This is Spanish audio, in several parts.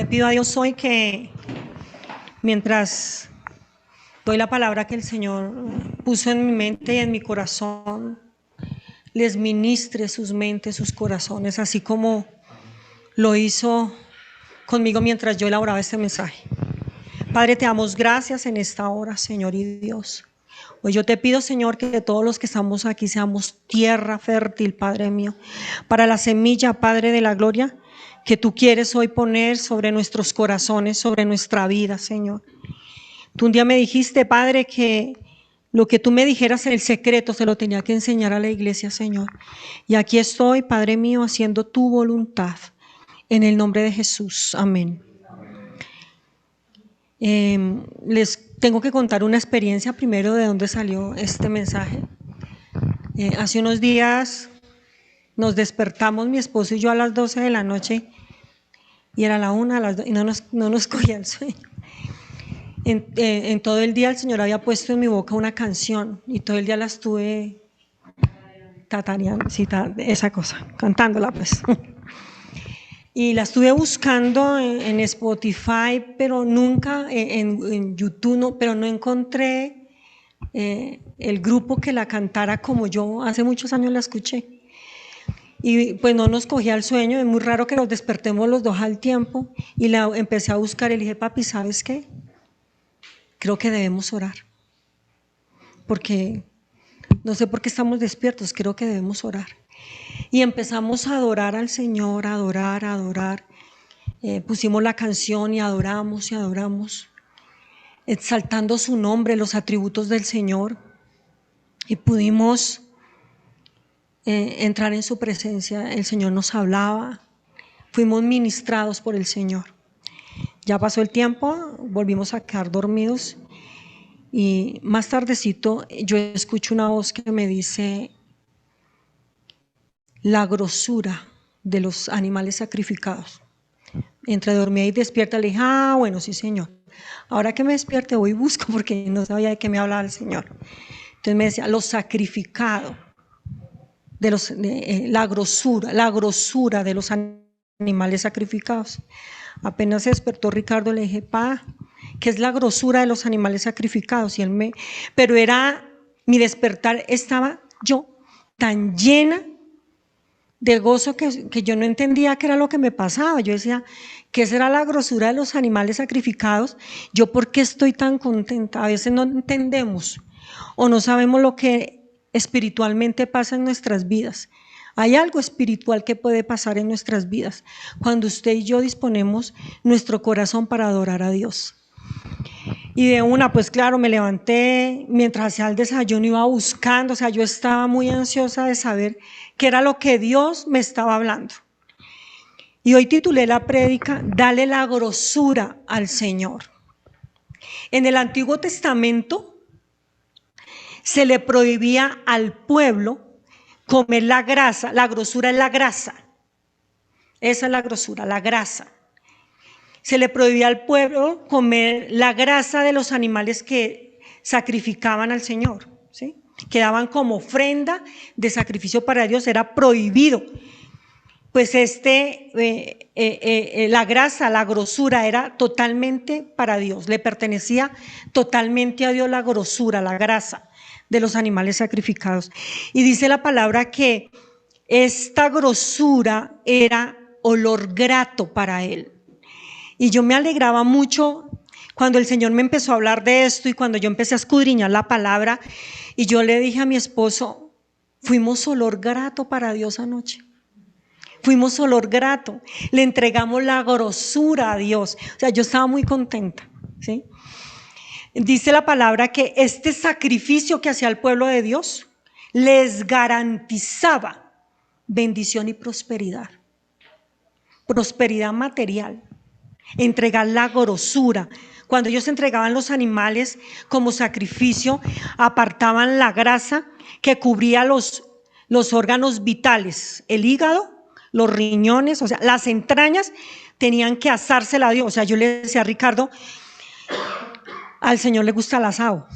le pido a Dios hoy que mientras doy la palabra que el Señor puso en mi mente y en mi corazón, les ministre sus mentes, sus corazones, así como lo hizo conmigo mientras yo elaboraba este mensaje. Padre, te damos gracias en esta hora, Señor y Dios. Hoy yo te pido, Señor, que todos los que estamos aquí seamos tierra fértil, Padre mío, para la semilla, Padre de la gloria, que tú quieres hoy poner sobre nuestros corazones, sobre nuestra vida, Señor. Tú un día me dijiste, Padre, que lo que tú me dijeras en el secreto se lo tenía que enseñar a la iglesia, Señor. Y aquí estoy, Padre mío, haciendo tu voluntad. En el nombre de Jesús. Amén. Les tengo que contar una experiencia primero de dónde salió este mensaje. Hace unos días nos despertamos, mi esposo y yo, a las 12 de la noche, y era la 1, a las 2, y no nos cogía el sueño. En todo el día el Señor había puesto en mi boca una canción, y todo el día la estuve tatareando, esa cosa, cantándola pues. Y la estuve buscando en Spotify, pero nunca, en YouTube, no, pero no encontré el grupo que la cantara como yo hace muchos años la escuché. Y pues no nos cogía el sueño, es muy raro que nos despertemos los dos al tiempo. Y la empecé a buscar y le dije, papi, ¿sabes qué? Creo que debemos orar. Porque no sé por qué estamos despiertos, creo que debemos orar. Y empezamos a adorar al Señor, a adorar. Pusimos la canción y adoramos, exaltando su nombre, los atributos del Señor. Y pudimos entrar en su presencia. El Señor nos hablaba, fuimos ministrados por el Señor. Ya pasó el tiempo, volvimos a quedar dormidos. Y más tardecito yo escucho una voz que me dice: la grosura de los animales sacrificados. Entre dormida y despierta le dije, bueno, sí, Señor. Ahora que me despierte voy y busco, porque no sabía de qué me hablaba el Señor. Entonces me decía, lo sacrificado, la grosura de los animales sacrificados. Apenas se despertó Ricardo, le dije, ¿qué es la grosura de los animales sacrificados? Pero mi despertar, estaba yo tan llena de gozo que yo no entendía qué era lo que me pasaba. Yo decía, ¿qué será la grosura de los animales sacrificados? ¿Yo por qué estoy tan contenta? A veces no entendemos o no sabemos lo que espiritualmente pasa en nuestras vidas. Hay algo espiritual que puede pasar en nuestras vidas cuando usted y yo disponemos nuestro corazón para adorar a Dios. Y de una, pues claro, me levanté, mientras hacía el desayuno iba buscando, o sea, yo estaba muy ansiosa de saber qué era lo que Dios me estaba hablando. Y hoy titulé la prédica, Dale la grosura al Señor. En el Antiguo Testamento se le prohibía al pueblo comer la grasa. La grosura es la grasa. Esa es la grosura, la grasa. Se le prohibía al pueblo comer la grasa de los animales que sacrificaban al Señor, ¿sí? Que daban como ofrenda de sacrificio para Dios, era prohibido. Pues la grasa, la grosura era totalmente para Dios, le pertenecía totalmente a Dios la grosura, la grasa de los animales sacrificados. Y dice la palabra que esta grosura era olor grato para Él. Y yo me alegraba mucho cuando el Señor me empezó a hablar de esto y cuando yo empecé a escudriñar la palabra, y yo le dije a mi esposo, fuimos olor grato para Dios anoche. Fuimos olor grato, le entregamos la grosura a Dios. O sea, yo estaba muy contenta, ¿sí? Dice la palabra que este sacrificio que hacía el pueblo de Dios les garantizaba bendición y prosperidad. Prosperidad material. Entregar la grosura. Cuando ellos entregaban los animales como sacrificio, apartaban la grasa que cubría los órganos vitales, el hígado, los riñones, o sea, las entrañas tenían que asársela a Dios. O sea, yo le decía a Ricardo, al Señor le gusta el asado,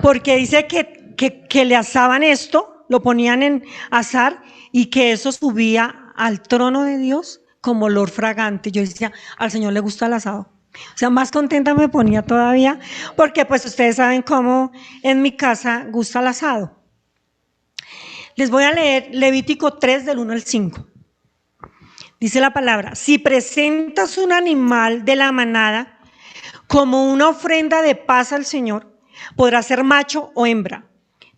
porque dice que le asaban esto, lo ponían en asar y que eso subía al trono de Dios como olor fragante. Yo decía, al Señor le gusta el asado. O sea, más contenta me ponía todavía, porque pues ustedes saben cómo en mi casa gusta el asado. Les voy a leer Levítico 3 del 1 al 5. Dice la palabra: si presentas un animal de la manada como una ofrenda de paz al Señor, podrá ser macho o hembra,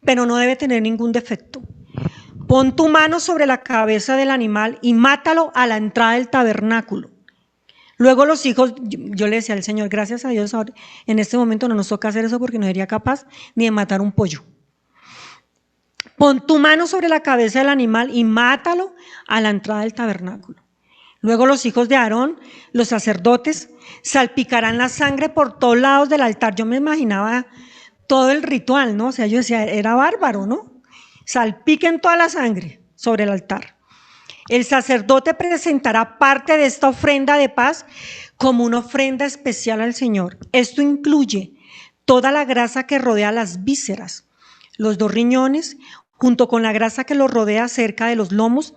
pero no debe tener ningún defecto. Pon tu mano sobre la cabeza del animal y mátalo a la entrada del tabernáculo. Luego los hijos, yo le decía al Señor, gracias a Dios, ahora, en este momento no nos toca hacer eso porque no sería capaz ni de matar un pollo. Pon tu mano sobre la cabeza del animal y mátalo a la entrada del tabernáculo. Luego los hijos de Aarón, los sacerdotes, salpicarán la sangre por todos lados del altar. Yo me imaginaba todo el ritual, ¿no? O sea, yo decía, era bárbaro, ¿no? Salpiquen toda la sangre sobre el altar. El sacerdote presentará parte de esta ofrenda de paz como una ofrenda especial al Señor. Esto incluye toda la grasa que rodea las vísceras, los 2 riñones, junto con la grasa que los rodea cerca de los lomos,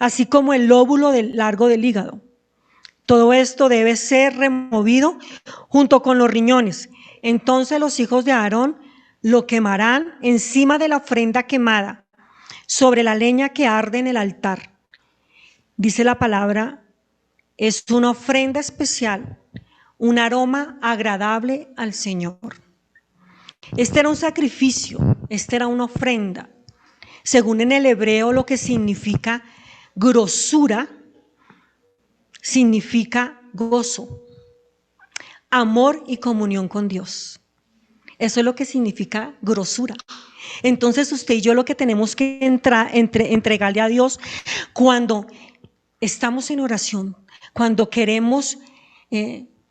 así como el lóbulo largo del hígado. Todo esto debe ser removido junto con los riñones. Entonces los hijos de Aarón lo quemarán encima de la ofrenda quemada, sobre la leña que arde en el altar. Dice la palabra, es una ofrenda especial, un aroma agradable al Señor. Este era un sacrificio, esta era una ofrenda. Según en el hebreo, lo que significa grosura, significa gozo, amor y comunión con Dios. Eso es lo que significa grosura. Entonces usted y yo lo que tenemos que entregarle a Dios cuando estamos en oración, cuando queremos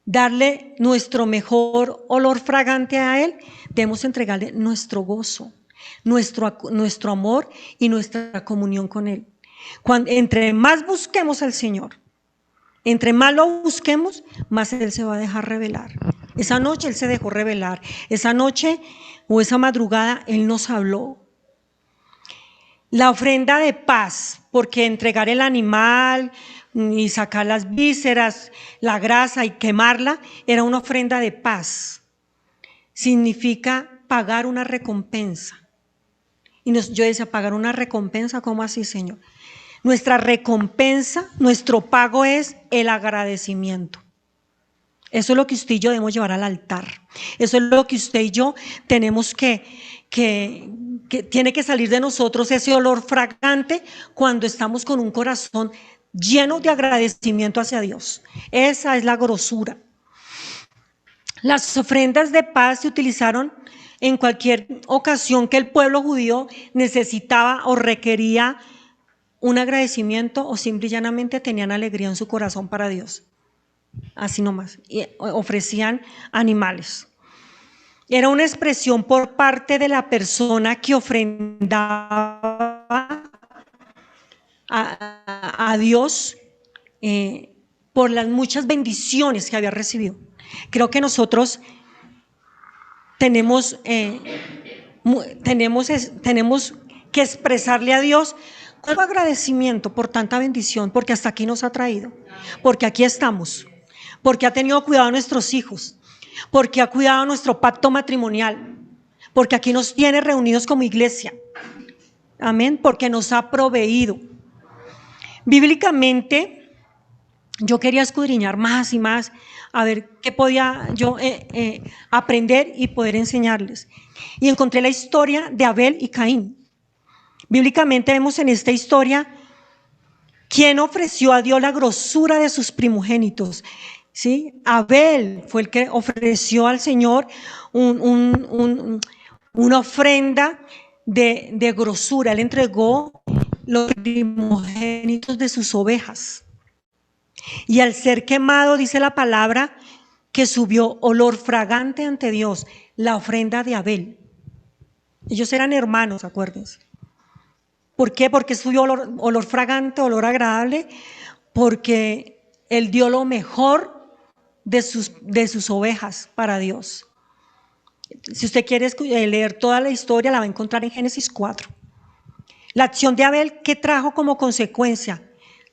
darle nuestro mejor olor fragante a Él, debemos entregarle nuestro gozo, nuestro amor y nuestra comunión con Él. Entre más busquemos al Señor, entre más lo busquemos, más Él se va a dejar revelar. Esa noche Él se dejó revelar. Esa noche o esa madrugada Él nos habló. La ofrenda de paz, porque entregar el animal y sacar las vísceras, la grasa y quemarla, era una ofrenda de paz. Significa pagar una recompensa. Y yo decía, ¿pagar una recompensa? ¿Cómo así, Señor? Nuestra recompensa, nuestro pago es el agradecimiento. Eso es lo que usted y yo debemos llevar al altar. Eso es lo que usted y yo tenemos que tiene que salir de nosotros, ese olor fragante, cuando estamos con un corazón lleno de agradecimiento hacia Dios. Esa es la grosura. Las ofrendas de paz se utilizaron en cualquier ocasión que el pueblo judío necesitaba o requería un agradecimiento, o simple y llanamente tenían alegría en su corazón para Dios. Así nomás. Y ofrecían animales. Era una expresión por parte de la persona que ofrendaba a Dios por las muchas bendiciones que había recibido. Creo que nosotros tenemos que expresarle a Dios un agradecimiento por tanta bendición, porque hasta aquí nos ha traído, porque aquí estamos, porque ha tenido cuidado de nuestros hijos, porque ha cuidado nuestro pacto matrimonial, porque aquí nos tiene reunidos como iglesia. Amén, porque nos ha proveído. Bíblicamente, yo quería escudriñar más y más a ver qué podía yo aprender y poder enseñarles. Y encontré la historia de Abel y Caín. Bíblicamente vemos en esta historia quién ofreció a Dios la grosura de sus primogénitos. ¿Sí? Abel fue el que ofreció al Señor una ofrenda de grosura. Él entregó los primogénitos de sus ovejas. Y al ser quemado, dice la palabra, que subió olor fragante ante Dios, la ofrenda de Abel. Ellos eran hermanos, acuérdense. ¿Por qué? Porque subió olor fragante, olor agradable, porque él dio lo mejor de sus ovejas para Dios. Si usted quiere leer toda la historia, la va a encontrar en Génesis 4. La acción de Abel, ¿qué trajo como consecuencia?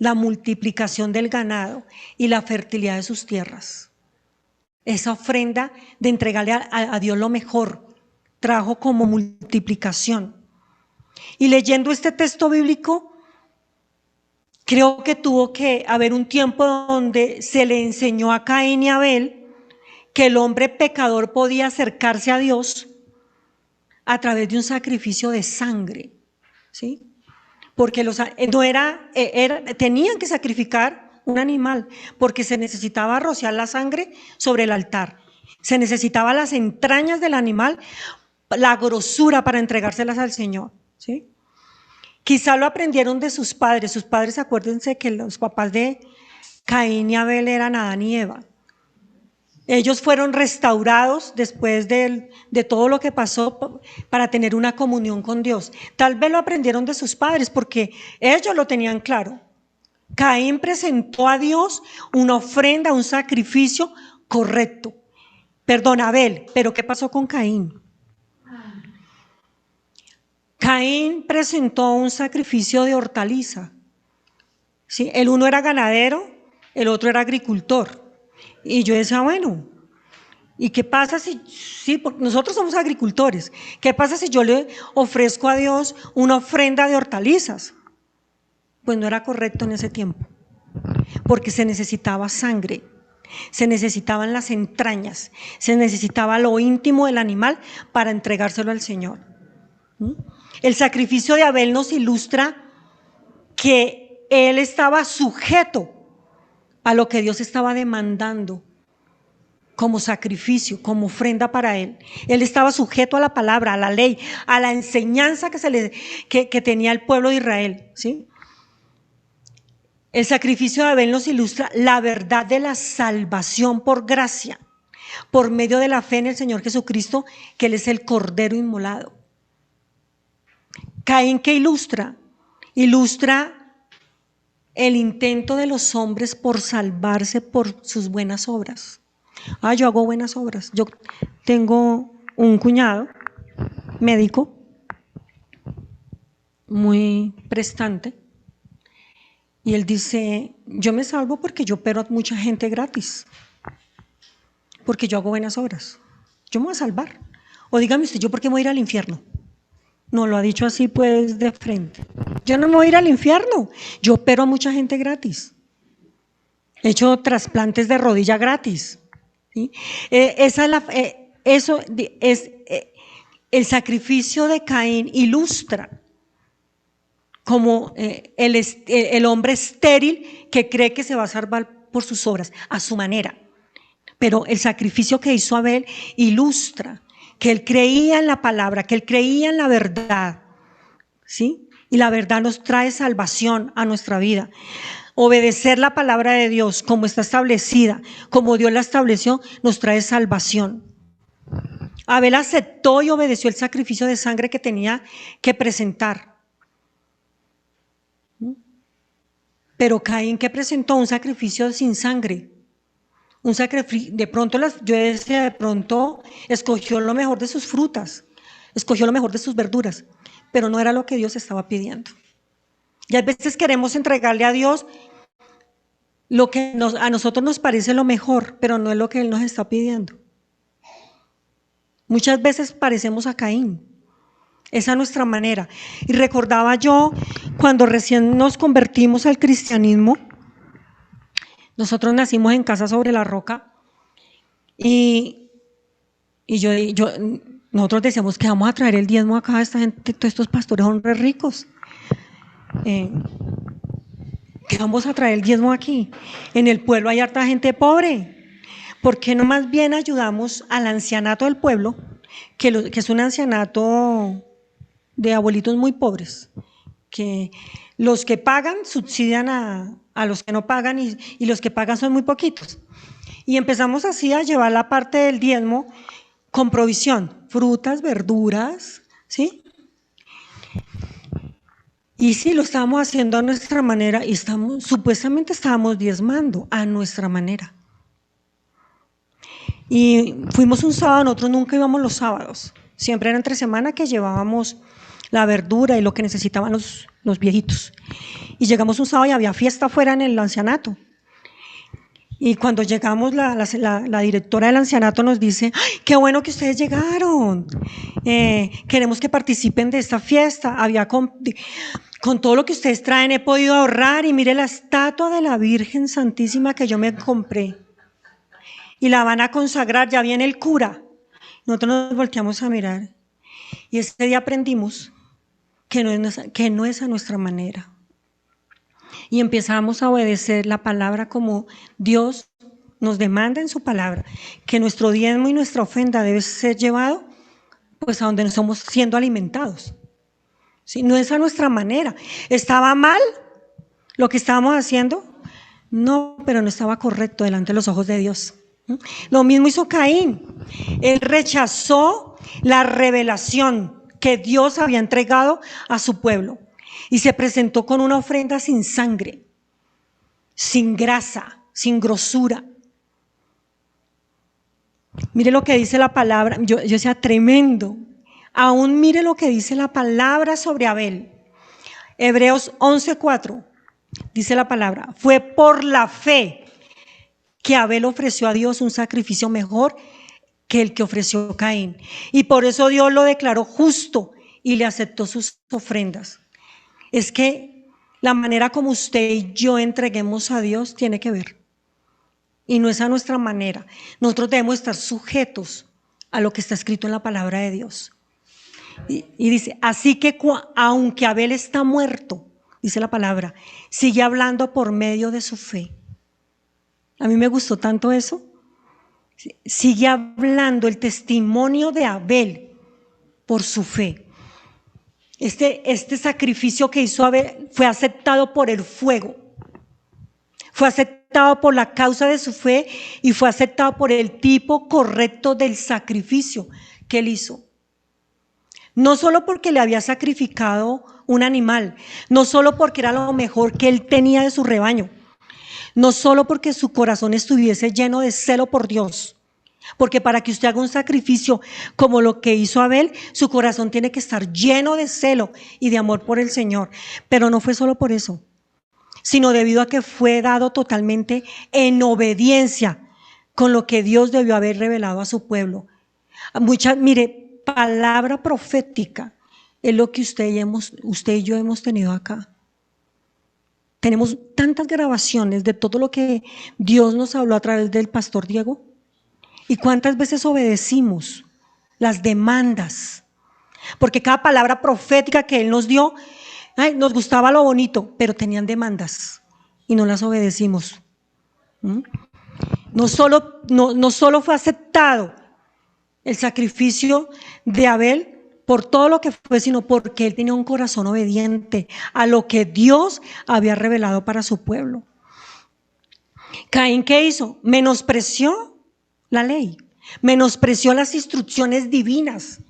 la multiplicación del ganado y la fertilidad de sus tierras. Esa ofrenda de entregarle a Dios lo mejor trajo como multiplicación. Y leyendo este texto bíblico, creo que tuvo que haber un tiempo donde se le enseñó a Caín y a Abel que el hombre pecador podía acercarse a Dios a través de un sacrificio de sangre, ¿sí? Porque tenían que sacrificar un animal, porque se necesitaba rociar la sangre sobre el altar. Se necesitaba las entrañas del animal, la grosura para entregárselas al Señor, ¿sí? Quizá lo aprendieron de sus padres. Sus padres, acuérdense que los papás de Caín y Abel eran Adán y Eva. Ellos fueron restaurados después de todo lo que pasó para tener una comunión con Dios. Tal vez lo aprendieron de sus padres porque ellos lo tenían claro. Caín presentó a Dios una ofrenda, un sacrificio correcto. Perdón, Abel, pero ¿qué pasó con Caín? Caín presentó un sacrificio de hortaliza. ¿Sí? El uno era ganadero, el otro era agricultor. Y yo decía, bueno, ¿y qué pasa si porque nosotros somos agricultores, qué pasa si yo le ofrezco a Dios una ofrenda de hortalizas? Pues no era correcto en ese tiempo, porque se necesitaba sangre, se necesitaban las entrañas, se necesitaba lo íntimo del animal para entregárselo al Señor. El sacrificio de Abel nos ilustra que él estaba sujeto a lo que Dios estaba demandando como sacrificio, como ofrenda para él. Él estaba sujeto a la palabra, a la ley, a la enseñanza que tenía el pueblo de Israel, ¿sí? El sacrificio de Abel nos ilustra la verdad de la salvación por gracia, por medio de la fe en el Señor Jesucristo, que Él es el Cordero inmolado. Caín, ¿qué ilustra? Ilustra el intento de los hombres por salvarse por sus buenas obras. Yo hago buenas obras. Yo tengo un cuñado médico muy prestante y él dice, yo me salvo porque yo opero a mucha gente gratis, porque yo hago buenas obras. Yo me voy a salvar. O dígame usted, ¿yo por qué me voy a ir al infierno? No, lo ha dicho así pues de frente. Yo no me voy a ir al infierno. Yo opero a mucha gente gratis. He hecho trasplantes de rodilla gratis. ¿Sí? El sacrificio de Caín ilustra como el hombre estéril que cree que se va a salvar por sus obras, a su manera. Pero el sacrificio que hizo Abel ilustra que él creía en la palabra, que él creía en la verdad, ¿sí? Y la verdad nos trae salvación a nuestra vida. Obedecer la palabra de Dios como está establecida, como Dios la estableció, nos trae salvación. Abel aceptó y obedeció el sacrificio de sangre que tenía que presentar. Pero Caín, ¿qué presentó? Un sacrificio sin sangre. Un sacrificio, de pronto escogió lo mejor de sus frutas, escogió lo mejor de sus verduras, pero no era lo que Dios estaba pidiendo. Y a veces queremos entregarle a Dios lo que a nosotros nos parece lo mejor, pero no es lo que Él nos está pidiendo. Muchas veces parecemos a Caín. Esa es nuestra manera. Y recordaba yo, cuando recién nos convertimos al cristianismo, nosotros nacimos en Casa sobre la Roca y nosotros decíamos que vamos a traer el diezmo acá, esta gente, todos estos pastores son re ricos. Que vamos a traer el diezmo aquí. En el pueblo hay harta gente pobre. ¿Por qué no más bien ayudamos al ancianato del pueblo, que es un ancianato de abuelitos muy pobres, que los que pagan subsidian a los que no pagan y los que pagan son muy poquitos? Y empezamos así a llevar la parte del diezmo con provisión, frutas, verduras, ¿sí? Y sí, lo estábamos haciendo a nuestra manera y supuestamente estábamos diezmando a nuestra manera. Y fuimos un sábado, nosotros nunca íbamos los sábados, siempre era entre semana que llevábamos la verdura y lo que necesitaban los viejitos. Y llegamos un sábado y había fiesta afuera en el ancianato. Y cuando llegamos, la directora del ancianato nos dice: ¡ay, qué bueno que ustedes llegaron! Queremos que participen de esta fiesta. Con todo lo que ustedes traen he podido ahorrar, y mire la estatua de la Virgen Santísima que yo me compré. Y la van a consagrar, ya viene el cura. Nosotros nos volteamos a mirar. Y ese día aprendimos que no es a nuestra manera. Y empezamos a obedecer la palabra como Dios nos demanda en su palabra, que nuestro diezmo y nuestra ofrenda debe ser llevado pues a donde nos estamos siendo alimentados. ¿Sí? No es a nuestra manera. ¿Estaba mal lo que estábamos haciendo? No, pero no estaba correcto delante de los ojos de Dios. Lo mismo hizo Caín. Él rechazó la revelación que Dios había entregado a su pueblo y se presentó con una ofrenda sin sangre, sin grasa, sin grosura. Mire lo que dice la palabra. Yo decía, tremendo. Aún mire lo que dice la palabra sobre Abel. Hebreos 11:4 dice la palabra: fue por la fe que Abel ofreció a Dios un sacrificio mejor que el que ofreció Caín. Y por eso Dios lo declaró justo y le aceptó sus ofrendas. Es que la manera como usted y yo entreguemos a Dios tiene que ver. Y no es a nuestra manera. Nosotros debemos estar sujetos a lo que está escrito en la palabra de Dios. Y dice, así que aunque Abel está muerto, dice la palabra, sigue hablando por medio de su fe. A mí me gustó tanto eso. Sigue hablando el testimonio de Abel por su fe. Este sacrificio que hizo Abel fue aceptado por el fuego. Fue aceptado por la causa de su fe y fue aceptado por el tipo correcto del sacrificio que él hizo. No solo porque le había sacrificado un animal, no solo porque era lo mejor que él tenía de su rebaño, no solo porque su corazón estuviese lleno de celo por Dios, porque para que usted haga un sacrificio como lo que hizo Abel, su corazón tiene que estar lleno de celo y de amor por el Señor. Pero no fue solo por eso, sino debido a que fue dado totalmente en obediencia con lo que Dios debió haber revelado a su pueblo. Mire, palabra profética es lo que usted y yo hemos tenido acá. Tenemos tantas grabaciones de todo lo que Dios nos habló a través del pastor Diego. ¿Y cuántas veces obedecimos las demandas? Porque cada palabra profética que Él nos dio, nos gustaba lo bonito, pero tenían demandas y no las obedecimos. No solo fue aceptado el sacrificio de Abel por todo lo que fue, sino porque él tenía un corazón obediente a lo que Dios había revelado para su pueblo. Caín, ¿qué hizo? Menospreció la ley, menospreció las instrucciones divinas.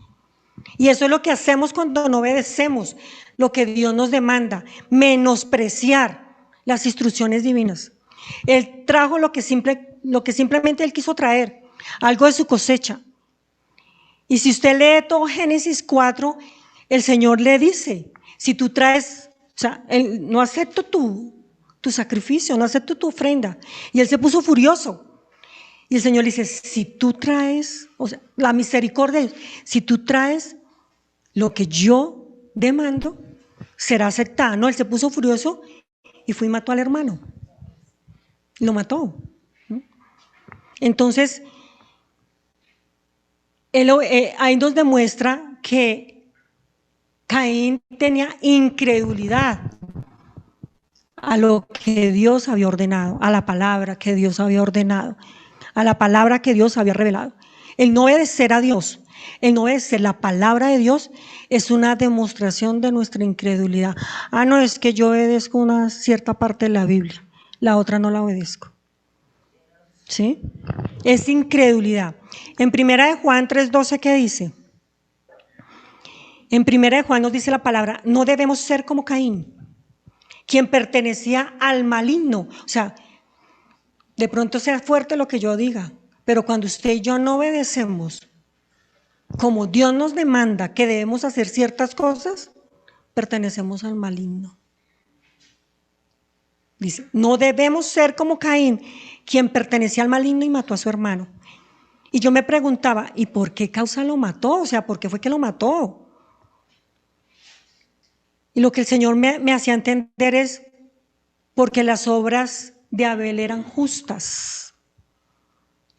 Y eso es lo que hacemos cuando no obedecemos lo que Dios nos demanda, menospreciar las instrucciones divinas. Él trajo lo que simplemente él quiso traer, algo de su cosecha. Y si usted lee todo Génesis 4, el Señor le dice, si tú traes, o sea, no acepto tu sacrificio, no acepto tu ofrenda. Y él se puso furioso. Y el Señor le dice, si tú traes, o sea, la misericordia, si tú traes lo que yo demando, será aceptada. No, él se puso furioso y fue y mató al hermano. Lo mató. Entonces, ahí nos demuestra que Caín tenía incredulidad a lo que Dios había ordenado, a la palabra que Dios había ordenado, a la palabra que Dios había revelado. El no obedecer a Dios, el no obedecer la palabra de Dios es una demostración de nuestra incredulidad. No, es que yo obedezco una cierta parte de la Biblia, la otra no la obedezco. ¿Sí? Es incredulidad. En 1 de Juan 3:12, ¿qué dice? En 1 de Juan nos dice la palabra, no debemos ser como Caín, quien pertenecía al maligno. O sea, de pronto sea fuerte lo que yo diga, pero cuando usted y yo no obedecemos como Dios nos demanda que debemos hacer ciertas cosas, pertenecemos al maligno. Dice, no debemos ser como Caín, quien pertenecía al maligno y mató a su hermano. Y yo me preguntaba, ¿y por qué causa lo mató? O sea, ¿por qué fue que lo mató? Y lo que el Señor me hacía entender es porque las obras de Abel eran justas.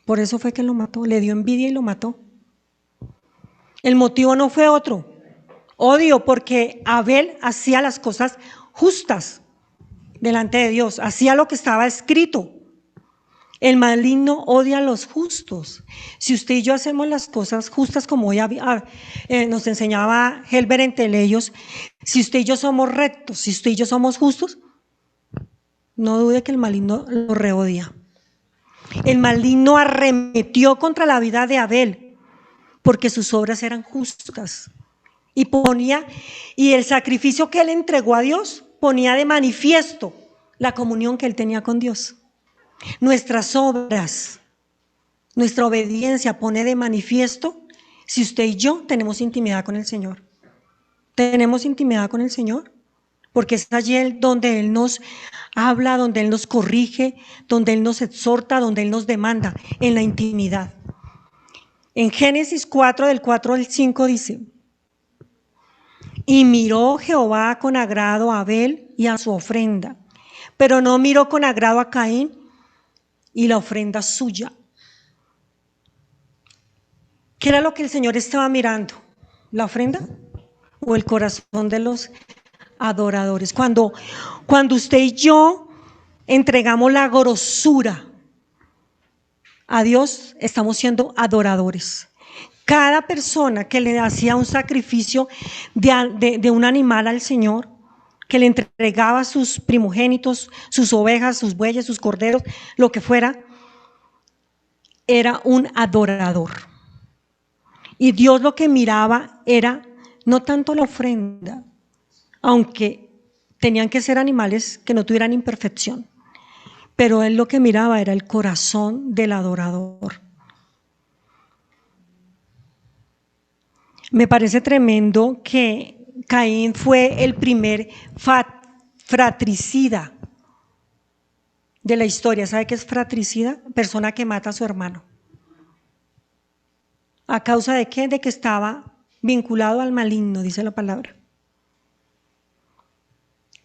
Por eso fue que lo mató, le dio envidia y lo mató. El motivo no fue otro, odio, porque Abel hacía las cosas justas delante de Dios, hacía lo que estaba escrito. El maligno odia a los justos. Si usted y yo hacemos las cosas justas, como hoy nos enseñaba Helber entre ellos, si usted y yo somos rectos, si usted y yo somos justos, no dude que el maligno lo reodia. El maligno arremetió contra la vida de Abel porque sus obras eran justas y el sacrificio que él entregó a Dios ponía de manifiesto la comunión que él tenía con Dios. Nuestras obras, nuestra obediencia pone de manifiesto si usted y yo tenemos intimidad con el Señor. ¿Tenemos intimidad con el Señor? Porque es allí donde Él nos habla, donde Él nos corrige, donde Él nos exhorta, donde Él nos demanda, en la intimidad. En Génesis 4, del 4 al 5 dice, y miró Jehová con agrado a Abel y a su ofrenda, pero no miró con agrado a Caín y la ofrenda suya. ¿Qué era lo que el Señor estaba mirando? ¿La ofrenda o el corazón de los adoradores? Cuando usted y yo entregamos la grosura a Dios, estamos siendo adoradores. Cada persona que le hacía un sacrificio de un animal al Señor, que le entregaba sus primogénitos, sus ovejas, sus bueyes, sus corderos, lo que fuera, era un adorador. Y Dios lo que miraba era no tanto la ofrenda, aunque tenían que ser animales que no tuvieran imperfección, pero Él lo que miraba era el corazón del adorador. Me parece tremendo que Caín fue el primer fratricida de la historia. ¿Sabe qué es fratricida? Persona que mata a su hermano. ¿A causa de qué? De que estaba vinculado al maligno, dice la palabra.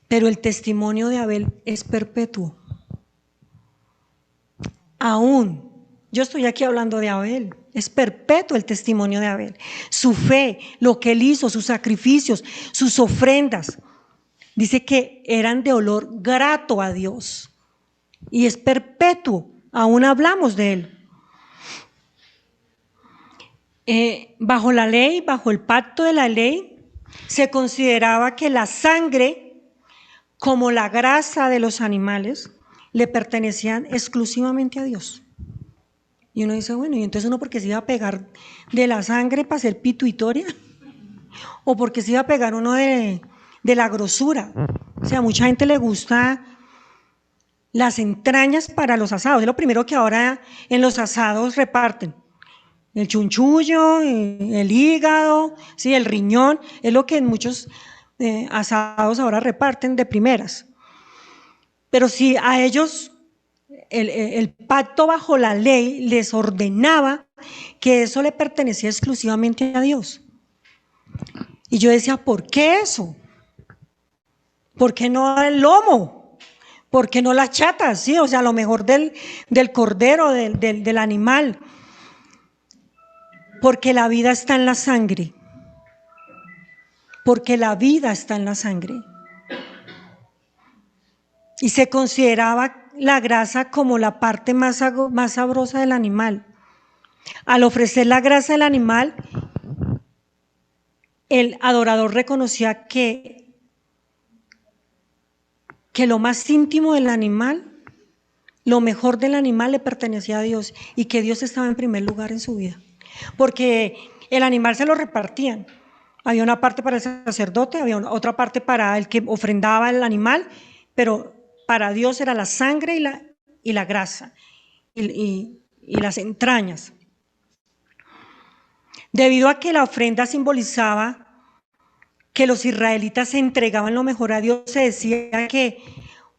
Pero el testimonio de Abel es perpetuo. Aún, yo estoy aquí hablando de Abel, es perpetuo el testimonio de Abel. Su fe, lo que él hizo, sus sacrificios, sus ofrendas, dice que eran de olor grato a Dios. Y es perpetuo, aún hablamos de él. Bajo la ley, bajo el pacto de la ley, se consideraba que la sangre, como la grasa de los animales, le pertenecían exclusivamente a Dios. Y uno dice, bueno, ¿y entonces uno por qué se iba a pegar de la sangre para hacer pituitoria? ¿O porque se iba a pegar uno de la grosura? O sea, a mucha gente le gusta las entrañas para los asados. Es lo primero que ahora en los asados reparten. El chunchullo, el hígado, sí, el riñón, es lo que en muchos asados ahora reparten de primeras. Pero si a ellos el pacto bajo la ley les ordenaba que eso le pertenecía exclusivamente a Dios. Y yo decía, ¿por qué eso? ¿Por qué no el lomo? ¿Por qué no las chatas? Sí, o sea, lo mejor del cordero, del animal. Porque la vida está en la sangre. Porque la vida está en la sangre. Y se consideraba la grasa como la parte más sabrosa del animal. Al ofrecer la grasa del animal, el adorador reconocía que lo más íntimo del animal, lo mejor del animal le pertenecía a Dios y que Dios estaba en primer lugar en su vida. Porque el animal se lo repartían. Había una parte para el sacerdote, había otra parte para el que ofrendaba el animal, pero para Dios era la sangre y la grasa y las entrañas. Debido a que la ofrenda simbolizaba que los israelitas se entregaban lo mejor a Dios, se decía que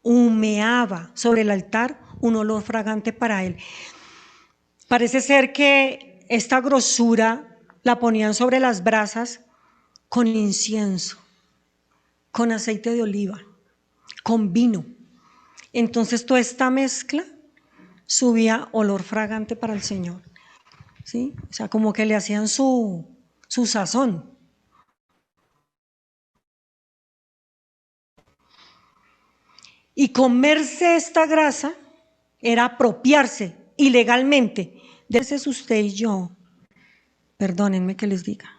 humeaba sobre el altar un olor fragante para él. Parece ser que esta grosura la ponían sobre las brasas con incienso, con aceite de oliva, con vino. Entonces toda esta mezcla subía olor fragante para el Señor, ¿sí? O sea, como que le hacían su sazón. Y comerse esta grasa era apropiarse ilegalmente. Entonces usted y yo, perdónenme que les diga,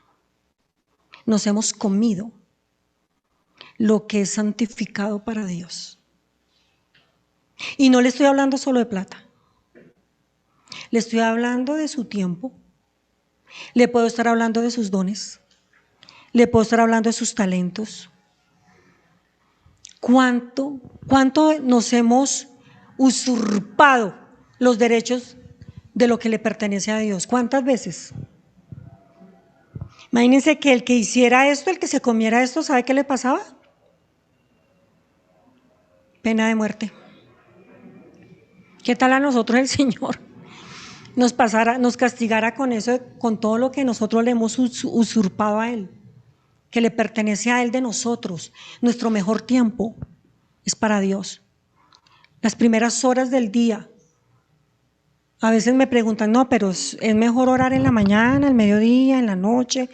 nos hemos comido lo que es santificado para Dios. Y no le estoy hablando solo de plata. Le estoy hablando de su tiempo. Le puedo estar hablando de sus dones. Le puedo estar hablando de sus talentos. ¿Cuánto nos hemos usurpado los derechos de lo que le pertenece a Dios? ¿Cuántas veces? Imagínense que el que hiciera esto, el que se comiera esto, ¿sabe qué le pasaba? Pena de muerte. ¿Qué tal a nosotros el Señor nos castigara con eso, con todo lo que nosotros le hemos usurpado a Él, que le pertenece a Él de nosotros? Nuestro mejor tiempo es para Dios. Las primeras horas del día. A veces me preguntan, no, pero es mejor orar en la mañana, al mediodía, en la noche.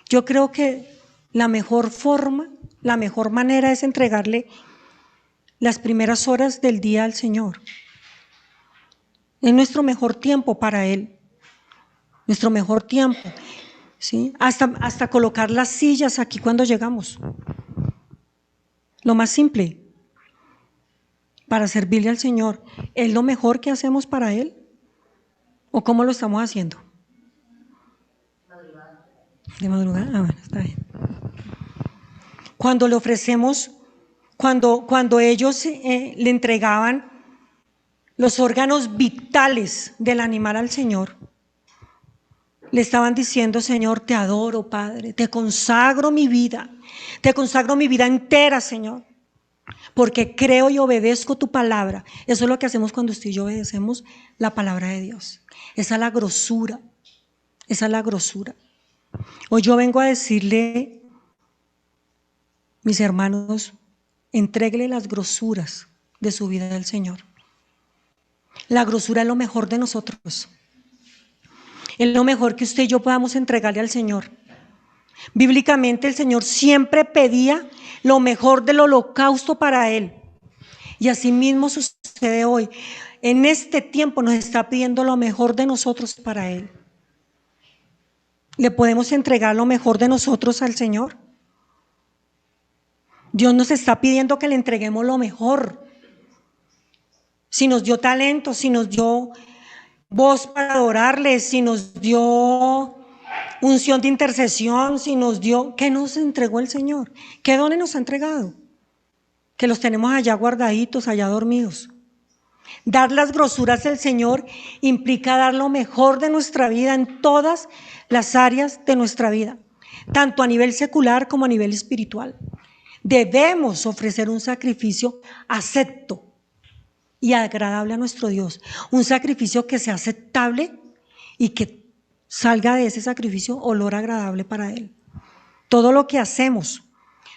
Yo creo que la mejor forma, la mejor manera es entregarle las primeras horas del día al Señor. Es nuestro mejor tiempo para Él, nuestro mejor tiempo, ¿sí? Hasta colocar las sillas aquí cuando llegamos. Lo más simple, para servirle al Señor, ¿es lo mejor que hacemos para Él? ¿O cómo lo estamos haciendo? De madrugada, bueno, está bien. Cuando le ofrecemos, cuando ellos le entregaban los órganos vitales del animal al Señor, le estaban diciendo: Señor, te adoro, Padre, te consagro mi vida entera, Señor, porque creo y obedezco tu palabra. Eso es lo que hacemos cuando usted y yo obedecemos la palabra de Dios. Esa es la grosura, esa es la grosura. Hoy yo vengo a decirle, mis hermanos, entréguele las grosuras de su vida al Señor. La grosura es lo mejor de nosotros. Es lo mejor que usted y yo podamos entregarle al Señor. Bíblicamente el Señor siempre pedía lo mejor del holocausto para Él. Y así mismo sucede hoy. En este tiempo nos está pidiendo lo mejor de nosotros para Él. ¿Le podemos entregar lo mejor de nosotros al Señor? Dios nos está pidiendo que le entreguemos lo mejor. Si nos dio talento, si nos dio voz para adorarle, si nos dio unción de intercesión, si nos dio, ¿qué nos entregó el Señor? ¿Qué dones nos ha entregado? Que los tenemos allá guardaditos, allá dormidos. Dar las grosuras del Señor implica dar lo mejor de nuestra vida en todas las áreas de nuestra vida, tanto a nivel secular como a nivel espiritual. Debemos ofrecer un sacrificio acepto y agradable a nuestro Dios, un sacrificio que sea aceptable y que salga de ese sacrificio olor agradable para Él. Todo lo que hacemos,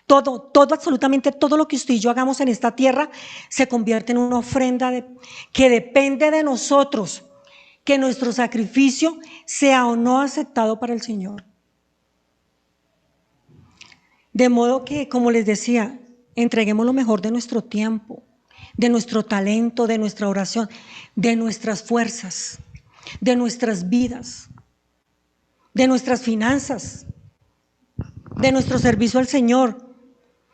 todo, absolutamente todo lo que usted y yo hagamos en esta tierra se convierte en una ofrenda que depende de nosotros, que nuestro sacrificio sea o no aceptado para el Señor. De modo que, como les decía, entreguemos lo mejor de nuestro tiempo, de nuestro talento, de nuestra oración, de nuestras fuerzas, de nuestras vidas, de nuestras finanzas, de nuestro servicio al Señor.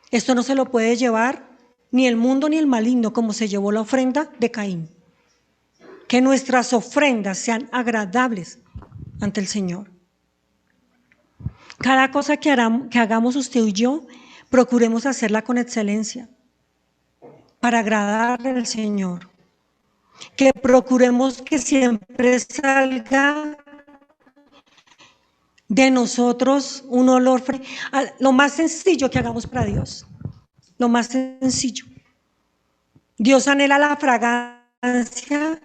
Esto no se lo puede llevar ni el mundo ni el maligno, como se llevó la ofrenda de Caín. Que nuestras ofrendas sean agradables ante el Señor. Cada cosa que hagamos usted y yo, procuremos hacerla con excelencia, para agradar al Señor. Que procuremos que siempre salga de nosotros un olor, lo más sencillo que hagamos para Dios, lo más sencillo. Dios anhela la fragancia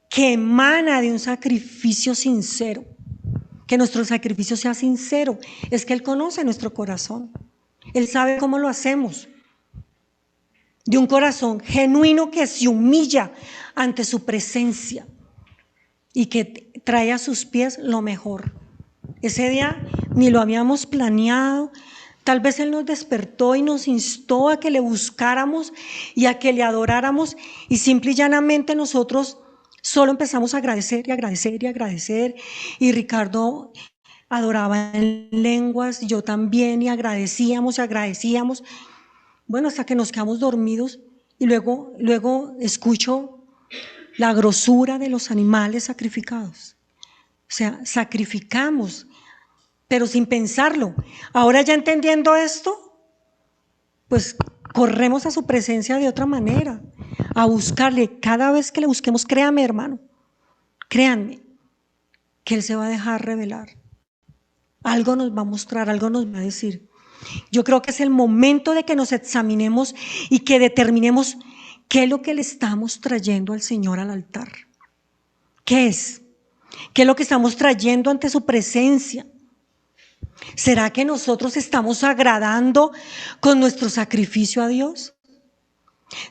que emana de un sacrificio sincero, que nuestro sacrificio sea sincero. Es que Él conoce nuestro corazón, Él sabe cómo lo hacemos, de un corazón genuino que se humilla ante su presencia y que trae a sus pies lo mejor. Ese día ni lo habíamos planeado, tal vez Él nos despertó y nos instó a que le buscáramos y a que le adoráramos, y simple y llanamente nosotros solo empezamos a agradecer y agradecer y agradecer, y Ricardo adoraba en lenguas, yo también, y agradecíamos y agradecíamos, bueno, hasta que nos quedamos dormidos, y luego escucho la grosura de los animales sacrificados. O sea, sacrificamos, pero sin pensarlo. Ahora ya entendiendo esto, pues corremos a su presencia de otra manera, a buscarle. Cada vez que le busquemos, créame, hermano, créanme, que Él se va a dejar revelar. Algo nos va a mostrar, algo nos va a decir. Yo creo que es el momento de que nos examinemos y que determinemos qué es lo que le estamos trayendo al Señor al altar. ¿Qué es? ¿Qué es lo que estamos trayendo ante su presencia? ¿Será que nosotros estamos agradando con nuestro sacrificio a Dios?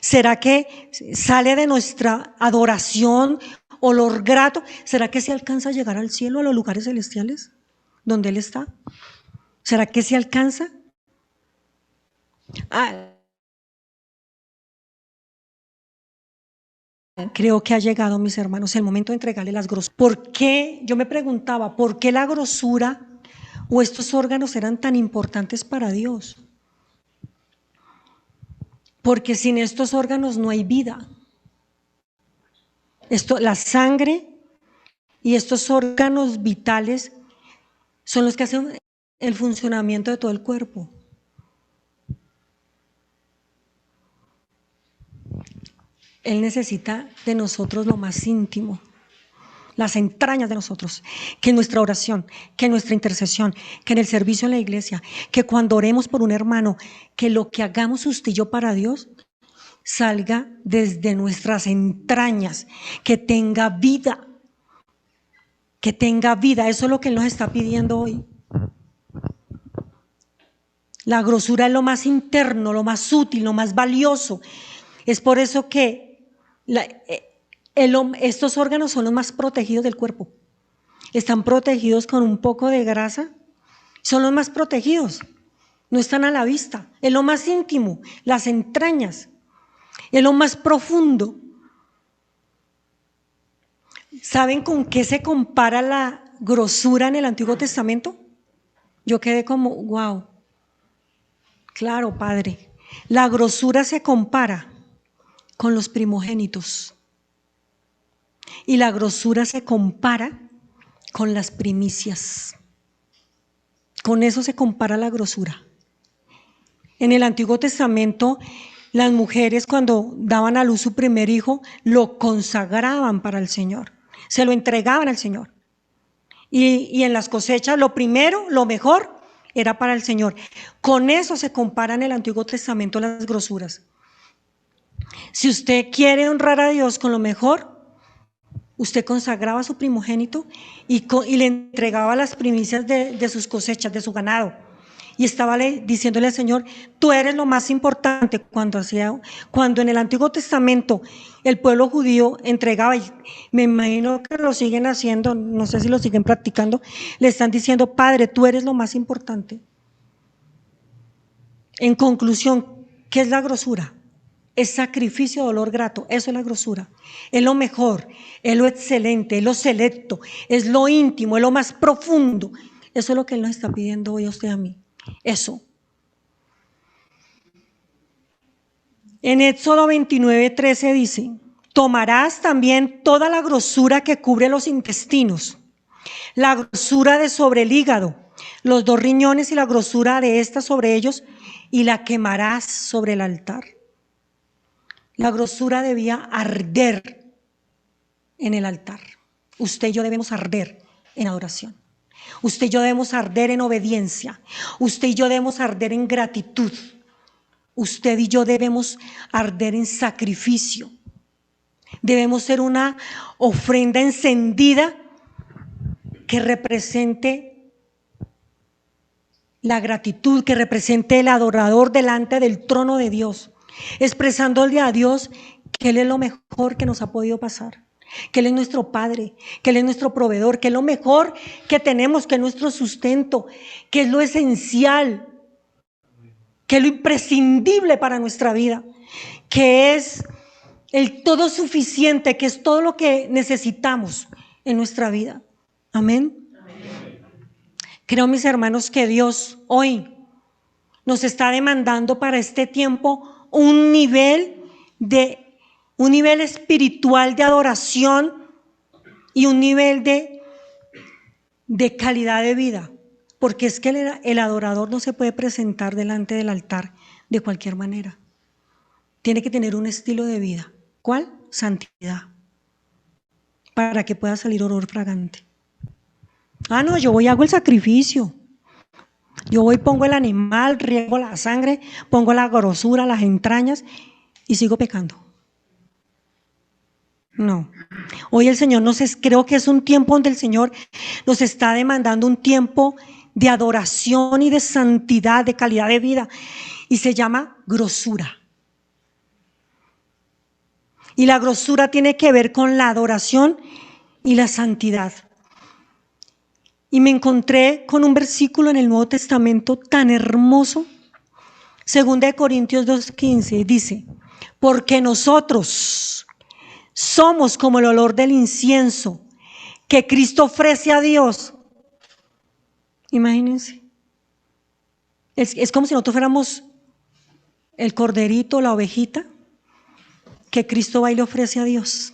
¿Será que sale de nuestra adoración olor grato? ¿Será que se alcanza a llegar al cielo, a los lugares celestiales donde Él está? ¿Será que se alcanza? Creo que ha llegado, mis hermanos, el momento de entregarle las grosuras. ¿Por qué? Yo me preguntaba, ¿por qué la grosura o estos órganos eran tan importantes para Dios? Porque sin estos órganos no hay vida. La sangre y estos órganos vitales son los que hacen el funcionamiento de todo el cuerpo. Él necesita de nosotros lo más íntimo, las entrañas de nosotros, que en nuestra oración, que en nuestra intercesión, que en el servicio en la iglesia, que cuando oremos por un hermano, que lo que hagamos usted y yo para Dios salga desde nuestras entrañas, que tenga vida, que tenga vida. Eso es lo que Él nos está pidiendo hoy. La grosura es lo más interno, lo más útil, lo más valioso. Es por eso que estos órganos son los más protegidos del cuerpo. Están protegidos con un poco de grasa, son los más protegidos, no están a la vista. Es lo más íntimo, las entrañas, es lo más profundo. ¿Saben con qué se compara la grosura en el Antiguo Testamento? Yo quedé como, wow, claro, Padre. La grosura se compara con los primogénitos y la grosura se compara con las primicias. Con eso se compara la grosura. En el Antiguo Testamento, las mujeres cuando daban a luz su primer hijo, lo consagraban para el Señor, se lo entregaban al Señor. Y en las cosechas, lo primero, lo mejor, era para el Señor. Con eso se compara en el Antiguo Testamento las grosuras. Si usted quiere honrar a Dios con lo mejor, usted consagraba a su primogénito y le entregaba las primicias de sus cosechas, de su ganado. Y estaba diciéndole al Señor, tú eres lo más importante. Cuando en el Antiguo Testamento el pueblo judío entregaba, y me imagino que lo siguen haciendo, no sé si lo siguen practicando, le están diciendo, Padre, tú eres lo más importante. En conclusión, ¿qué es la grosura? Es sacrificio de olor grato, eso es la grosura. Es lo mejor, es lo excelente, es lo selecto, es lo íntimo, es lo más profundo. Eso es lo que Él nos está pidiendo hoy a usted y a mí. Eso. En Éxodo 29:13 dice, tomarás también toda la grosura que cubre los intestinos, la grosura de sobre el hígado, los 2 riñones y la grosura de esta sobre ellos, y la quemarás sobre el altar. La grosura debía arder en el altar. Usted y yo debemos arder en adoración. Usted y yo debemos arder en obediencia. Usted y yo debemos arder en gratitud. Usted y yo debemos arder en sacrificio. Debemos ser una ofrenda encendida que represente la gratitud, que represente el adorador delante del trono de Dios, expresándole a Dios que Él es lo mejor que nos ha podido pasar, que Él es nuestro Padre, que Él es nuestro proveedor, que es lo mejor que tenemos, que es nuestro sustento, que es lo esencial, que es lo imprescindible para nuestra vida, que es el todo suficiente, que es todo lo que necesitamos en nuestra vida. Amén. Creo, mis hermanos, que Dios hoy nos está demandando para este tiempo un nivel espiritual de adoración y un nivel de calidad de vida, porque es que el adorador no se puede presentar delante del altar de cualquier manera. Tiene que tener un estilo de vida. ¿Cuál? Santidad, para que pueda salir olor fragante. No, yo voy y hago el sacrificio. Yo voy, pongo el animal, riego la sangre, pongo la grosura, las entrañas y sigo pecando. No. Hoy el Señor creo que es un tiempo donde el Señor nos está demandando un tiempo de adoración y de santidad, de calidad de vida. Y se llama grosura. Y la grosura tiene que ver con la adoración y la santidad. Y me encontré con un versículo en el Nuevo Testamento tan hermoso, 2 Corintios 2:15, dice: porque nosotros somos como el olor del incienso que Cristo ofrece a Dios. Imagínense. Es como si nosotros fuéramos el corderito, la ovejita, que Cristo va y le ofrece a Dios.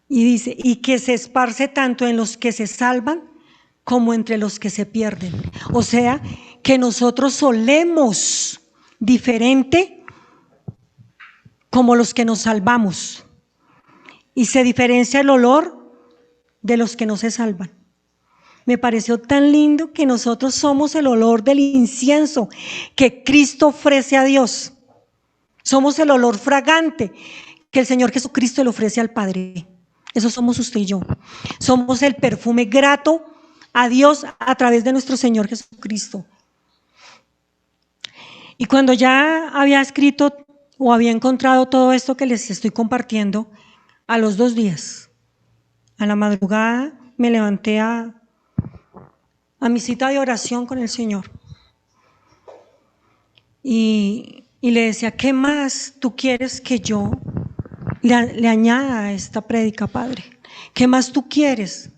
Y dice, y que se esparce tanto en los que se salvan como entre los que se pierden. O sea, que nosotros olemos diferente como los que nos salvamos. Y se diferencia el olor de los que no se salvan. Me pareció tan lindo que nosotros somos el olor del incienso que Cristo ofrece a Dios. Somos el olor fragante que el Señor Jesucristo le ofrece al Padre. Eso somos usted y yo. Somos el perfume grato a Dios a través de nuestro Señor Jesucristo. Y cuando ya había escrito o había encontrado todo esto que les estoy compartiendo, a los 2 días, a la madrugada, me levanté a mi cita de oración con el Señor. Y le decía, ¿qué más tú quieres que yo le añada a esta prédica, Padre? ¿Qué más tú quieres?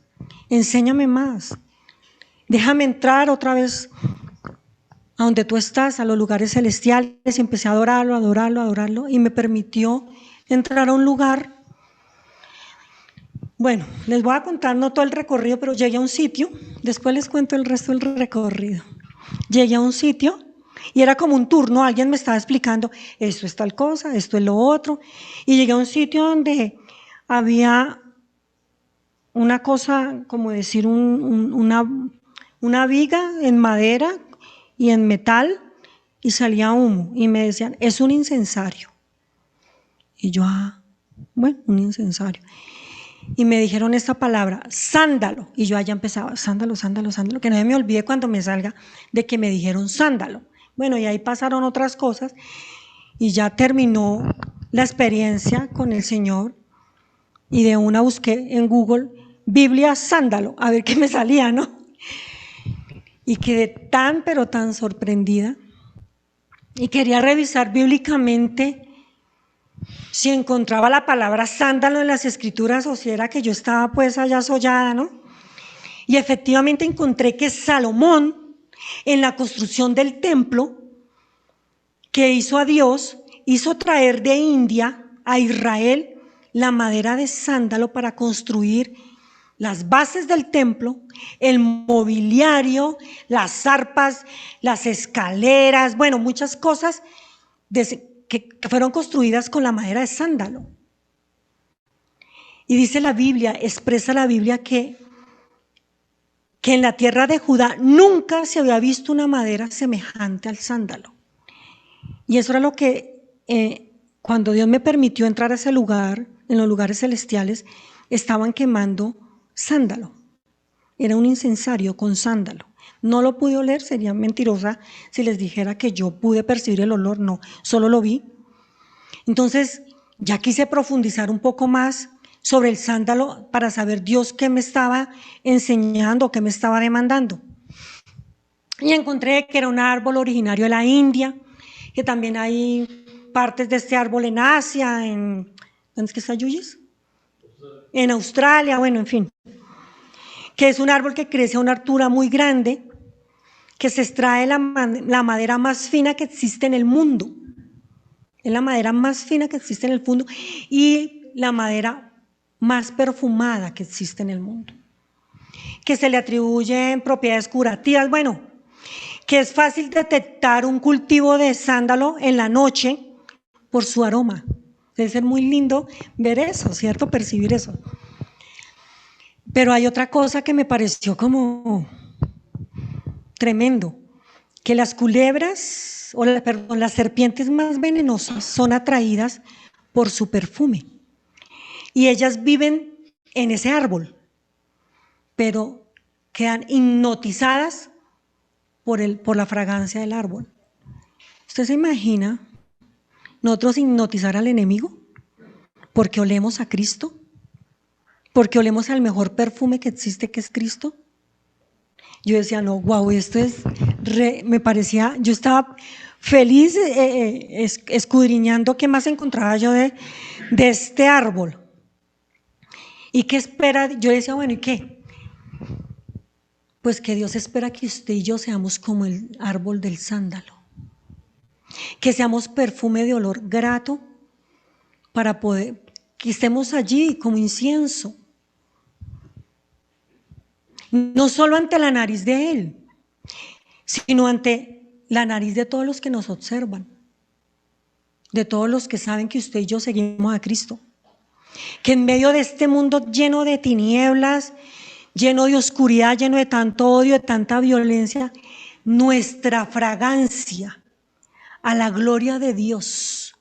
Enséñame más. Déjame entrar otra vez a donde tú estás, a los lugares celestiales. Y empecé a adorarlo, y me permitió entrar a un lugar. Bueno, les voy a contar no todo el recorrido, pero llegué a un sitio, después les cuento el resto del recorrido. Llegué a un sitio y era como un turno, alguien me estaba explicando, esto es tal cosa, esto es lo otro, y llegué a un sitio donde había una cosa, como decir, una viga en madera y en metal, y salía humo, y me decían, es un incensario. Y yo, bueno, un incensario. Y me dijeron esta palabra, sándalo, y yo allá empezaba, sándalo, que no me olvide cuando me salga de que me dijeron sándalo. Bueno, y ahí pasaron otras cosas, y ya terminó la experiencia con el Señor, y de una busqué en Google, Biblia sándalo, a ver qué me salía, ¿no? Y quedé tan, pero tan sorprendida, y quería revisar bíblicamente si encontraba la palabra sándalo en las escrituras o si era que yo estaba pues allá sollada, ¿no? Y efectivamente encontré que Salomón, en la construcción del templo que hizo a Dios, hizo traer de India a Israel la madera de sándalo para construir las bases del templo, el mobiliario, las arpas, las escaleras, bueno, muchas cosas que fueron construidas con la madera de sándalo. Y dice la Biblia, expresa la Biblia que que en la tierra de Judá nunca se había visto una madera semejante al sándalo. Y eso era lo que, cuando Dios me permitió entrar a ese lugar, en los lugares celestiales, estaban quemando sándalo. Era un incensario con sándalo. No lo pude oler, sería mentirosa si les dijera que yo pude percibir el olor, no, solo lo vi. Entonces, ya quise profundizar un poco más sobre el sándalo para saber Dios qué me estaba enseñando, qué me estaba demandando. Y encontré que era un árbol originario de la India, que también hay partes de este árbol en Asia, ¿dónde es que está Yuyes? En Australia, bueno, en fin. Que es un árbol que crece a una altura muy grande, que se extrae la madera más fina que existe en el mundo. Es la madera más fina que existe en el mundo y la madera más perfumada que existe en el mundo. Que se le atribuyen propiedades curativas, bueno, que es fácil detectar un cultivo de sándalo en la noche por su aroma. Debe ser muy lindo ver eso, ¿cierto? Percibir eso. Pero hay otra cosa que me pareció como tremendo, que las culebras, las serpientes más venenosas son atraídas por su perfume. Y ellas viven en ese árbol, pero quedan hipnotizadas por la fragancia del árbol. ¿Usted se imagina nosotros hipnotizar al enemigo? Porque olemos a Cristo, porque olemos al mejor perfume que existe, que es Cristo. Yo decía, no, wow, esto es, me parecía, yo estaba feliz escudriñando qué más encontraba yo de este árbol. ¿Y qué espera? Yo decía, bueno, ¿y qué? Pues que Dios espera que usted y yo seamos como el árbol del sándalo, que seamos perfume de olor grato para poder, que estemos allí como incienso, no solo ante la nariz de Él, sino ante la nariz de todos los que nos observan, de todos los que saben que usted y yo seguimos a Cristo, que en medio de este mundo lleno de tinieblas, lleno de oscuridad, lleno de tanto odio, de tanta violencia, nuestra fragancia a la gloria de Dios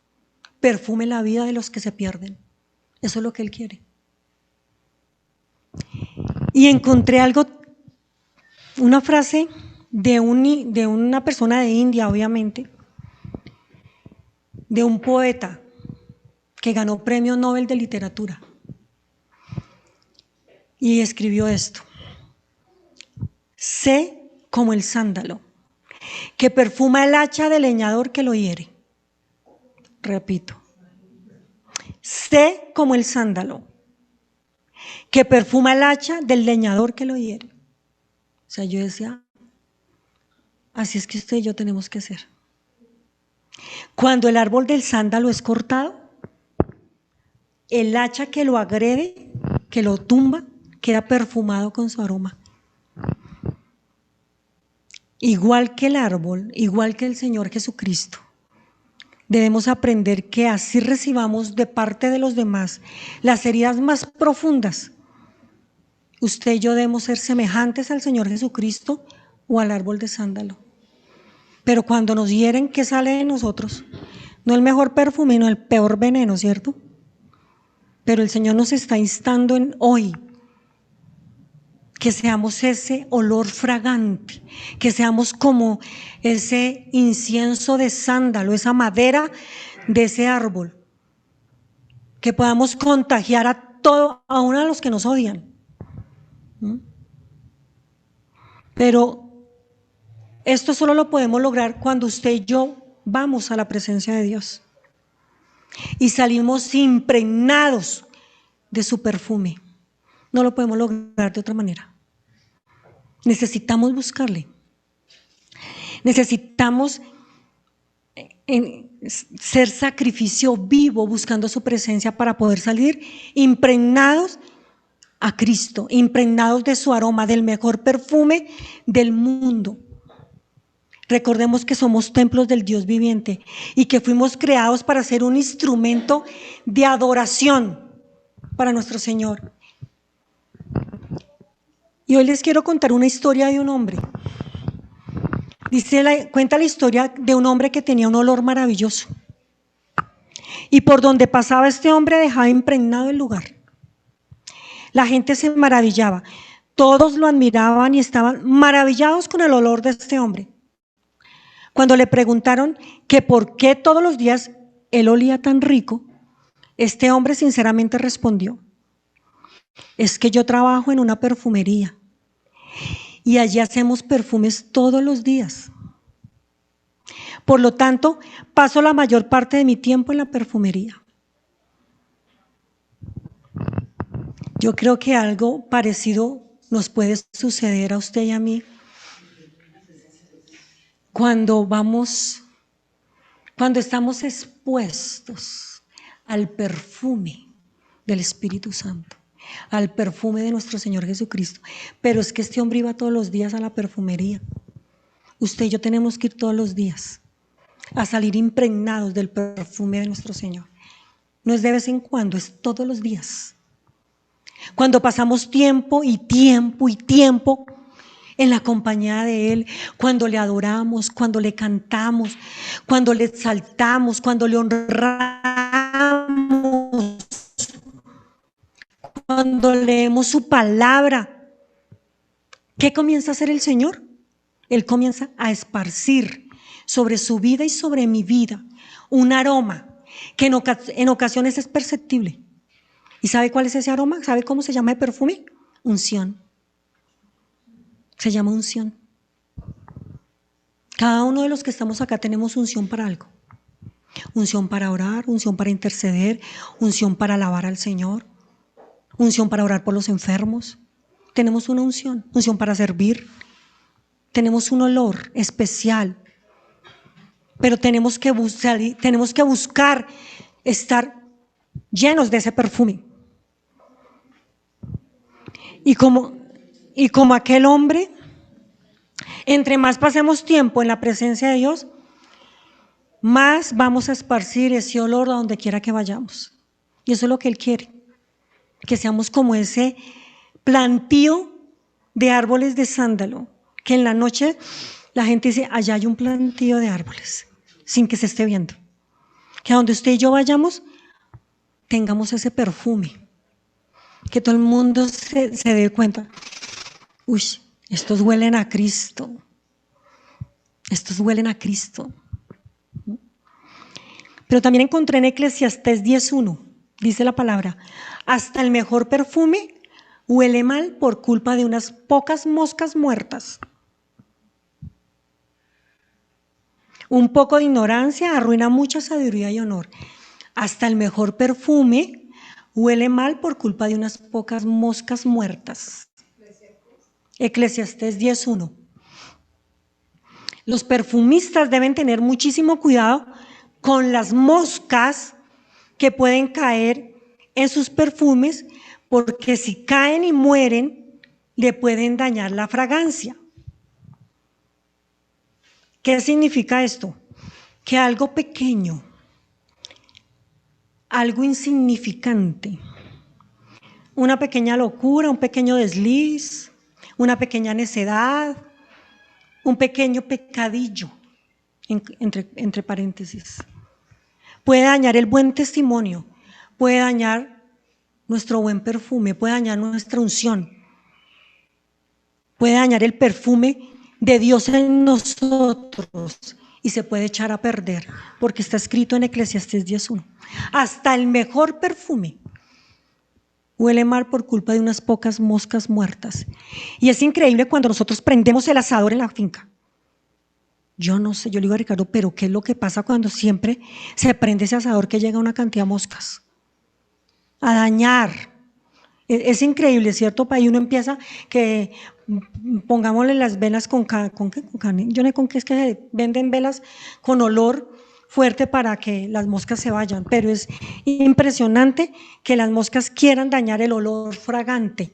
perfume la vida de los que se pierden. Eso es lo que Él quiere. Y encontré algo, una frase de una persona de India, obviamente, de un poeta que ganó premio Nobel de literatura. Y escribió esto: sé como el sándalo, que perfuma el hacha del leñador que lo hiere. Repito, sé como el sándalo, que perfuma el hacha del leñador que lo hiere. O sea, yo decía, así es que usted y yo tenemos que ser. Cuando el árbol del sándalo es cortado, el hacha que lo agrede, que lo tumba, queda perfumado con su aroma. Igual que el árbol, igual que el Señor Jesucristo, debemos aprender que así recibamos de parte de los demás las heridas más profundas. Usted y yo debemos ser semejantes al Señor Jesucristo o al árbol de sándalo. Pero cuando nos hieren, ¿qué sale de nosotros? No el mejor perfume, sino el peor veneno, ¿cierto? Pero el Señor nos está instando en hoy que seamos ese olor fragante, que seamos como ese incienso de sándalo, esa madera de ese árbol, que podamos contagiar a todo, aún a los que nos odian. Pero esto solo lo podemos lograr cuando usted y yo vamos a la presencia de Dios y salimos impregnados de su perfume. No lo podemos lograr de otra manera. Necesitamos buscarle. Necesitamos ser sacrificio vivo buscando su presencia para poder salir impregnados a Cristo, impregnados de su aroma, del mejor perfume del mundo. Recordemos que somos templos del Dios viviente y que fuimos creados para ser un instrumento de adoración para nuestro Señor. Y hoy les quiero contar una historia de un hombre. Cuenta la historia de un hombre que tenía un olor maravilloso. Y por donde pasaba este hombre dejaba impregnado el lugar. La gente se maravillaba. Todos lo admiraban y estaban maravillados con el olor de este hombre. Cuando le preguntaron que por qué todos los días él olía tan rico, este hombre sinceramente respondió: es que yo trabajo en una perfumería y allí hacemos perfumes todos los días. Por lo tanto, paso la mayor parte de mi tiempo en la perfumería. Yo creo que algo parecido nos puede suceder a usted y a mí cuando estamos expuestos al perfume del Espíritu Santo, al perfume de nuestro Señor Jesucristo. Pero es que este hombre iba todos los días a la perfumería. Usted y yo tenemos que ir todos los días a salir impregnados del perfume de nuestro Señor. No es de vez en cuando, es todos los días. Cuando pasamos tiempo y tiempo y tiempo en la compañía de Él, cuando le adoramos, cuando le cantamos, cuando le exaltamos, cuando le honramos, cuando leemos su palabra, ¿qué comienza a hacer el Señor? Él comienza a esparcir sobre su vida y sobre mi vida un aroma que en ocasiones es perceptible. ¿Y sabe cuál es ese aroma? ¿Sabe cómo se llama el perfume? Unción. Se llama unción. Cada uno de los que estamos acá tenemos unción para algo. Unción para orar, unción para interceder, unción para alabar al Señor, unción para orar por los enfermos. Tenemos una unción para servir. Tenemos un olor especial, pero tenemos que buscar estar llenos de ese perfume. Y como aquel hombre, entre más pasemos tiempo en la presencia de Dios, más vamos a esparcir ese olor a donde quiera que vayamos. Y eso es lo que Él quiere, que seamos como ese plantío de árboles de sándalo, que en la noche la gente dice: allá hay un plantío de árboles, sin que se esté viendo. Que a donde usted y yo vayamos, tengamos ese perfume, que todo el mundo se dé cuenta: uy, estos huelen a Cristo, estos huelen a Cristo. Pero también encontré en Eclesiastés 10:1, dice la palabra: hasta el mejor perfume huele mal por culpa de unas pocas moscas muertas. Un poco de ignorancia arruina mucha sabiduría y honor. Hasta el mejor perfume huele mal por culpa de unas pocas moscas muertas. Eclesiastés 10:1. Los perfumistas deben tener muchísimo cuidado con las moscas que pueden caer en sus perfumes, porque si caen y mueren, le pueden dañar la fragancia. ¿Qué significa esto? Que algo pequeño, algo insignificante, una pequeña locura, un pequeño desliz, una pequeña necedad, un pequeño pecadillo, entre paréntesis, puede dañar el buen testimonio, puede dañar nuestro buen perfume, puede dañar nuestra unción, puede dañar el perfume de Dios en nosotros y se puede echar a perder, porque está escrito en Eclesiastés 10:1. Hasta el mejor perfume huele mal por culpa de unas pocas moscas muertas. Y es increíble cuando nosotros prendemos el asador en la finca. Yo no sé, yo le digo a Ricardo: pero ¿qué es lo que pasa cuando siempre se prende ese asador, que llega una cantidad de moscas a dañar? Es increíble, ¿cierto? Ahí uno empieza que pongámosle las velas con carne. Yo no sé con qué es que se venden velas con olor fuerte para que las moscas se vayan, pero es impresionante que las moscas quieran dañar el olor fragante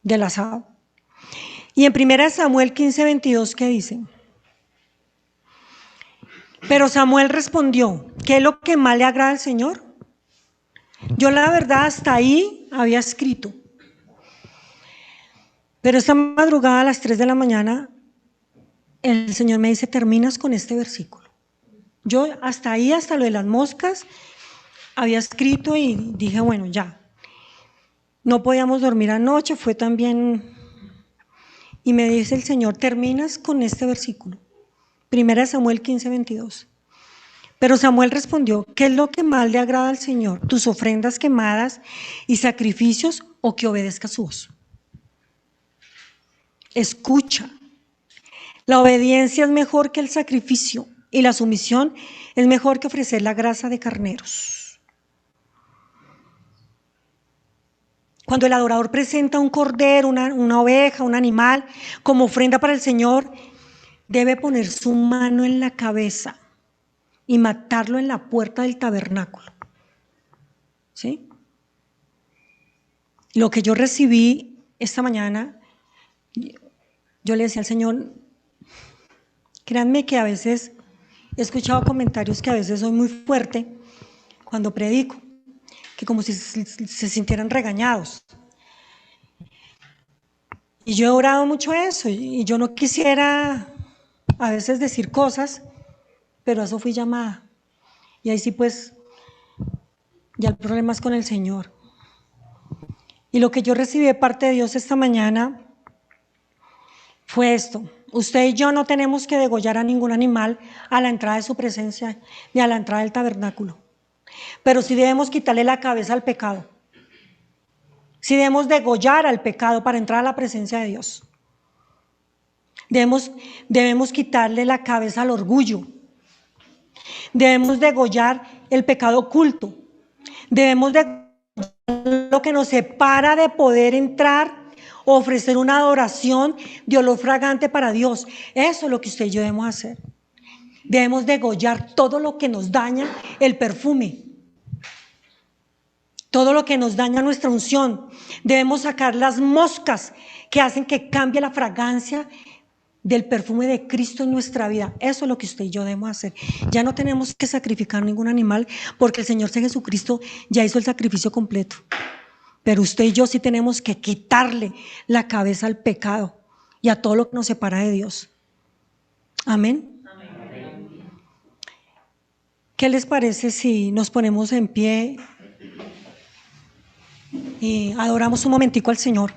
del asado. Y en 1 Samuel 15:22, ¿qué dice? Pero Samuel respondió: ¿qué es lo que más le agrada al Señor? Yo la verdad hasta ahí había escrito: Pero esta madrugada a las 3 de la mañana, el Señor me dice, terminas con este versículo. Yo hasta ahí, hasta lo de las moscas, había escrito y dije, bueno, ya. No podíamos dormir anoche, fue también... Y me dice el Señor, terminas con este versículo. 1 Samuel 15:22. Pero Samuel respondió, ¿qué es lo que más le agrada al Señor? ¿Tus ofrendas quemadas y sacrificios o que obedezca su voz? Escucha. La obediencia es mejor que el sacrificio y la sumisión es mejor que ofrecer la grasa de carneros. Cuando el adorador presenta un cordero, una oveja, un animal como ofrenda para el Señor, debe poner su mano en la cabeza y matarlo en la puerta del tabernáculo. ¿Sí? Lo que yo recibí esta mañana, yo le decía al Señor, créanme que a veces he escuchado comentarios que a veces soy muy fuerte cuando predico, que como si se sintieran regañados. Y yo he orado mucho eso y yo no quisiera a veces decir cosas, pero a eso fui llamada. Y ahí sí pues ya el problema es con el Señor. Y lo que yo recibí de parte de Dios esta mañana fue esto. Usted y yo no tenemos que degollar a ningún animal a la entrada de su presencia ni a la entrada del tabernáculo. Pero sí debemos quitarle la cabeza al pecado. Sí debemos degollar al pecado para entrar a la presencia de Dios. Debemos quitarle la cabeza al orgullo. Debemos degollar el pecado oculto. Debemos degollar lo que nos separa de poder entrar o ofrecer una adoración de olor fragante para Dios. Eso es lo que usted y yo debemos hacer. Debemos degollar todo lo que nos daña el perfume, todo lo que nos daña nuestra unción. Debemos sacar las moscas que hacen que cambie la fragancia del perfume de Cristo en nuestra vida. Eso es lo que usted y yo debemos hacer. Ya no tenemos que sacrificar ningún animal porque el Señor Jesucristo ya hizo el sacrificio completo. Pero usted y yo sí tenemos que quitarle la cabeza al pecado y a todo lo que nos separa de Dios. Amén. ¿Qué les parece si nos ponemos en pie y adoramos un momentico al Señor?